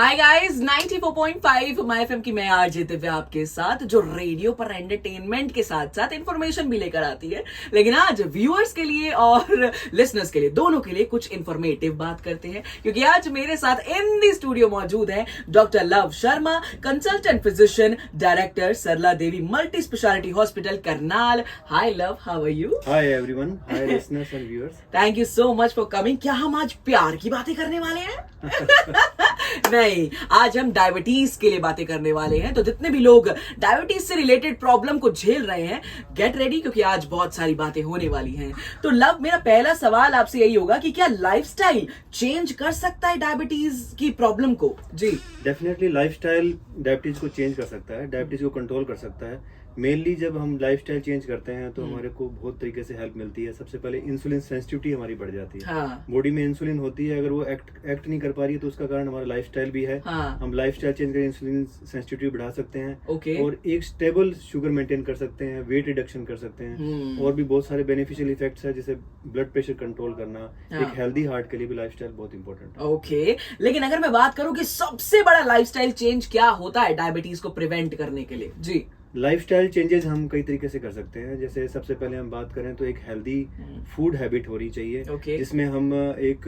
Hi guys 94.5 my FM की मैं RJ Divya आपके साथ, जो रेडियो पर एंटरटेनमेंट के साथ साथ इंफॉर्मेशन भी लेकर आती है। लेकिन आज व्यूअर्स के लिए और लिसनर्स के लिए, दोनों के लिए कुछ इंफॉर्मेटिव बात करते हैं, क्योंकि आज मेरे साथ इन दी स्टूडियो मौजूद है doctor Luv Sharma, consultant physician, director Sarla Devi multi speciality hospital Karnal. Hi Luv, how are you? Hi everyone, hi listeners and viewers. Thank you so much for coming. क्या हम आज प्यार की बातें करने वाले हैं? नहीं, आज हम डायबिटीज के लिए बातें करने वाले हैं। तो जितने भी लोग डायबिटीज से रिलेटेड प्रॉब्लम को झेल रहे हैं, गेट रेडी, क्योंकि आज बहुत सारी बातें होने वाली हैं। तो लव, मेरा पहला सवाल आपसे यही होगा कि क्या लाइफस्टाइल चेंज कर सकता है डायबिटीज की प्रॉब्लम को? जी, डेफिनेटली लाइफस्टाइल डायबिटीज को चेंज कर सकता है, डायबिटीज को कंट्रोल कर सकता है। मेनली जब हम लाइफस्टाइल चेंज करते हैं तो हमारे को बहुत तरीके से हेल्प मिलती है। सबसे पहले इंसुलिन सेंसिटिविटी हमारी बढ़ जाती है। हाँ, बॉडी में इंसुलिन होती है, अगर वो एक्ट नहीं कर पा रही है तो उसका कारण हमारा लाइफस्टाइल भी है। हाँ, हम लाइफस्टाइल चेंज कर इंसुलिन सेंसिटिविटी बढ़ा सकते हैं। ओके। और एक स्टेबल शुगर मेंटेन कर सकते हैं, वेट रिडक्शन कर सकते हैं। और भी बहुत सारे बेनिफिशियल इफेक्ट्स है, जैसे ब्लड प्रेशर कंट्रोल करना। हाँ। एक हेल्दी हार्ट के लिए भी लाइफस्टाइल बहुत इंपॉर्टेंट है। ओके। लेकिन अगर मैं बात करूं कि सबसे बड़ा लाइफस्टाइल चेंज क्या होता है डायबिटीज को प्रिवेंट करने के लिए? जी, लाइफस्टाइल चेंजेस हम कई तरीके से कर सकते हैं। जैसे सबसे पहले हम बात करें तो एक हेल्दी फूड हैबिट होनी चाहिए, ओके। जिसमें हम एक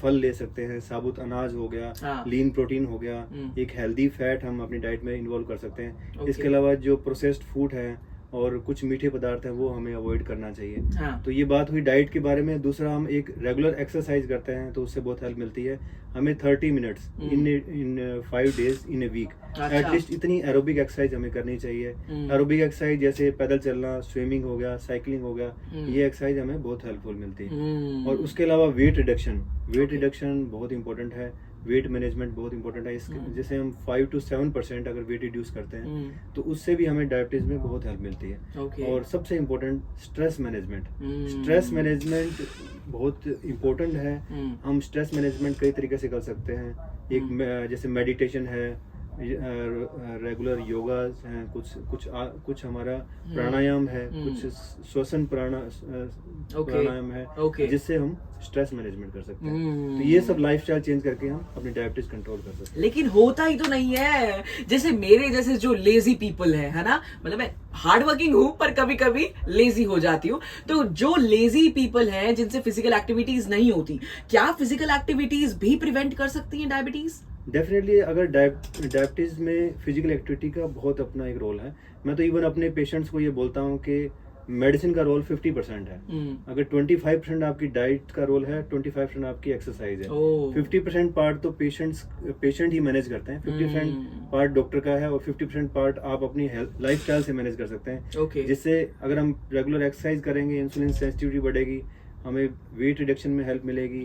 फल ले सकते हैं, साबुत अनाज हो गया, हाँ। लीन प्रोटीन हो गया, एक हेल्दी फैट हम अपनी डाइट में इन्वॉल्व कर सकते हैं। इसके अलावा जो प्रोसेस्ड फूड है और कुछ मीठे पदार्थ हैं वो हमें अवॉइड करना चाहिए। हाँ। तो ये बात हुई डाइट के बारे में। दूसरा, हम एक रेगुलर एक्सरसाइज करते हैं तो उससे बहुत हेल्प मिलती है हमें। 30 minutes in 5 days in a week at least इतनी एरोबिक एक्सरसाइज हमें करनी चाहिए। एरोबिक एक्सरसाइज जैसे पैदल चलना, स्विमिंग हो गया, साइकिलिंग हो गया, ये एक्सरसाइज हमें बहुत हेल्पफुल मिलती है। और उसके अलावा वेट रिडक्शन बहुत इंपॉर्टेंट है। वेट मैनेजमेंट बहुत इंपॉर्टेंट है। जैसे हम 5 to 7% अगर वेट रिड्यूस करते हैं तो उससे भी हमें डायबिटीज में बहुत हेल्प मिलती है। और सबसे important stress management. Stress management बहुत इम्पोर्टेंट है। हम स्ट्रेस मैनेजमेंट कई तरीके से कर सकते हैं। एक जैसे मेडिटेशन है, रेगुलर योगा हैं, कुछ हमारा प्राणायाम है, कुछ श्वसन प्राणायाम है, जिससे हम स्ट्रेस मैनेजमेंट कर सकते हैं। तो ये सब लाइफस्टाइल चेंज करके हम अपनी डायबिटीज कंट्रोल कर सकते हैं। लेकिन होता ही तो नहीं है। जैसे मेरे जैसे जो लेजी पीपल है ना, मतलब मैं हार्ड वर्किंग हूं पर कभी कभी लेजी हो जाती हूँ। तो जो लेजी पीपल हैं, जिनसे फिजिकल एक्टिविटीज नहीं होती, क्या फिजिकल एक्टिविटीज भी प्रिवेंट कर सकती हैं डायबिटीज? डेफिनेटली, अगर डायबिटीज में फिजिकल एक्टिविटी का बहुत अपना एक रोल है। मैं तो इवन अपने पेशेंट्स को ये बोलता हूँ कि मेडिसिन का रोल 50% है। अगर 25% आपकी डाइट का रोल है, 25% आपकी एक्सरसाइज है। 50% पार्ट तो पेशेंट ही मैनेज करते हैं, 50% पार्ट डॉक्टर का है, और 50% पार्ट आप अपनी लाइफस्टाइल से मैनेज कर सकते हैं। जिससे अगर हम रेगुलर एक्सरसाइज करेंगे, इंसुलिन सेंसिटिविटी बढ़ेगी, हमें वेट रिडक्शन में हेल्प मिलेगी,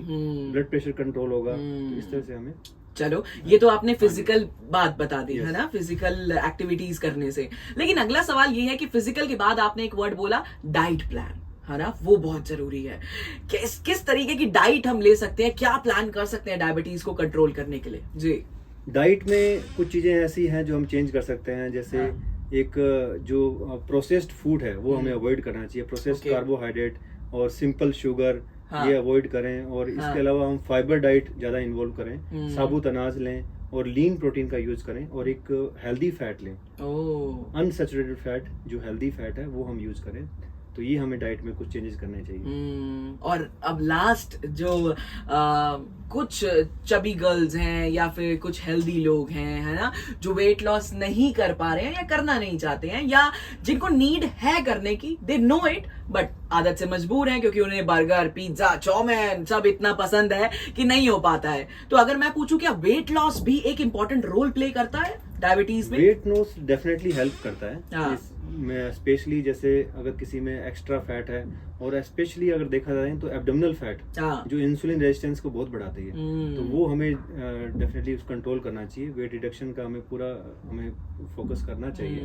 ब्लड प्रेशर कंट्रोल होगा। तो इस तरह से हमें, चलो, ये तो आपने फिजिकल बात बता दी है ना, फिजिकल एक्टिविटीज करने से। लेकिन अगला सवाल ये है कि फिजिकल के बाद आपने एक वर्ड बोला, डाइट प्लान, है ना, वो बहुत जरूरी है। किस तरीके की डाइट हम ले सकते हैं, क्या प्लान कर सकते हैं डायबिटीज को कंट्रोल करने के लिए? जी, डाइट में कुछ चीजें ऐसी हैं जो हम चेंज कर सकते हैं। जैसे एक जो प्रोसेस्ड फूड है वो हमें अवॉइड करना चाहिए। प्रोसेस्ड कार्बोहाइड्रेट और सिंपल शुगर, ये अवॉइड करें। और इसके अलावा हम फाइबर डाइट ज्यादा इन्वॉल्व करें, साबुत अनाज लें और लीन प्रोटीन का यूज करें, और एक हेल्दी फैट लें। अनसैचुरेटेड फैट, जो हेल्दी फैट है, वो हम यूज करें। तो ये हमें डाइट में कुछ चेंजेस करने चाहिए। और अब लास्ट, जो कुछ चबी गर्ल्स हैं या फिर कुछ हेल्दी लोग हैं, है ना, जो वेट लॉस नहीं कर पा रहे हैं या करना नहीं चाहते हैं, या जिनको नीड है करने की, दे नो इट, बट आदत से मजबूर हैं क्योंकि उन्हें बर्गर, पिज्जा, चाउमीन सब इतना पसंद है कि नहीं हो पाता है। तो अगर मैं पूछूं, क्या वेट लॉस भी एक इंपॉर्टेंट रोल प्ले करता है डायबिटीज में? वेट लॉस डेफिनेटली हेल्प करता है। स्पेशली जैसे अगर किसी में एक्स्ट्रा फैट है, और स्पेशली अगर देखा जाए तो एब्डोमिनल फैट, जो इंसुलिन रेजिस्टेंस को बहुत बढ़ाती है, तो वो हमें डेफिनेटली कंट्रोल करना चाहिए। वेट रिडक्शन का हमें फोकस करना चाहिए।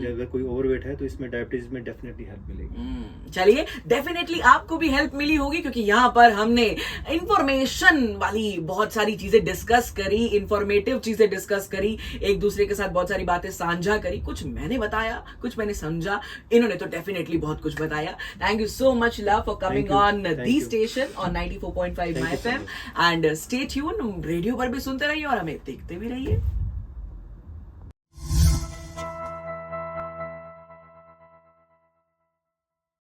अगर कोई ओवरवेट है तो इसमें डायबिटीज में डेफिनेटली हेल्प मिलेगी। चलिए, डेफिनेटली आपको भी हेल्प मिली होगी, क्योंकि यहाँ पर हमने इंफॉर्मेशन वाली बहुत सारी चीजें डिस्कस करी, इंफॉर्मेटिव चीजें डिस्कस करी, एक दूसरे के साथ बहुत सारी बातें साझा करी। कुछ मैंने बताया, कुछ मैंने समझा, इन्होंने तो डेफिनेटली बहुत कुछ बताया। Thank you so much much love for coming you. on Thank the you. station on 94.5 Thank My you so FM and stay tuned. Radio पर भी सुनते रहिए और हमें देखते भी रहिए.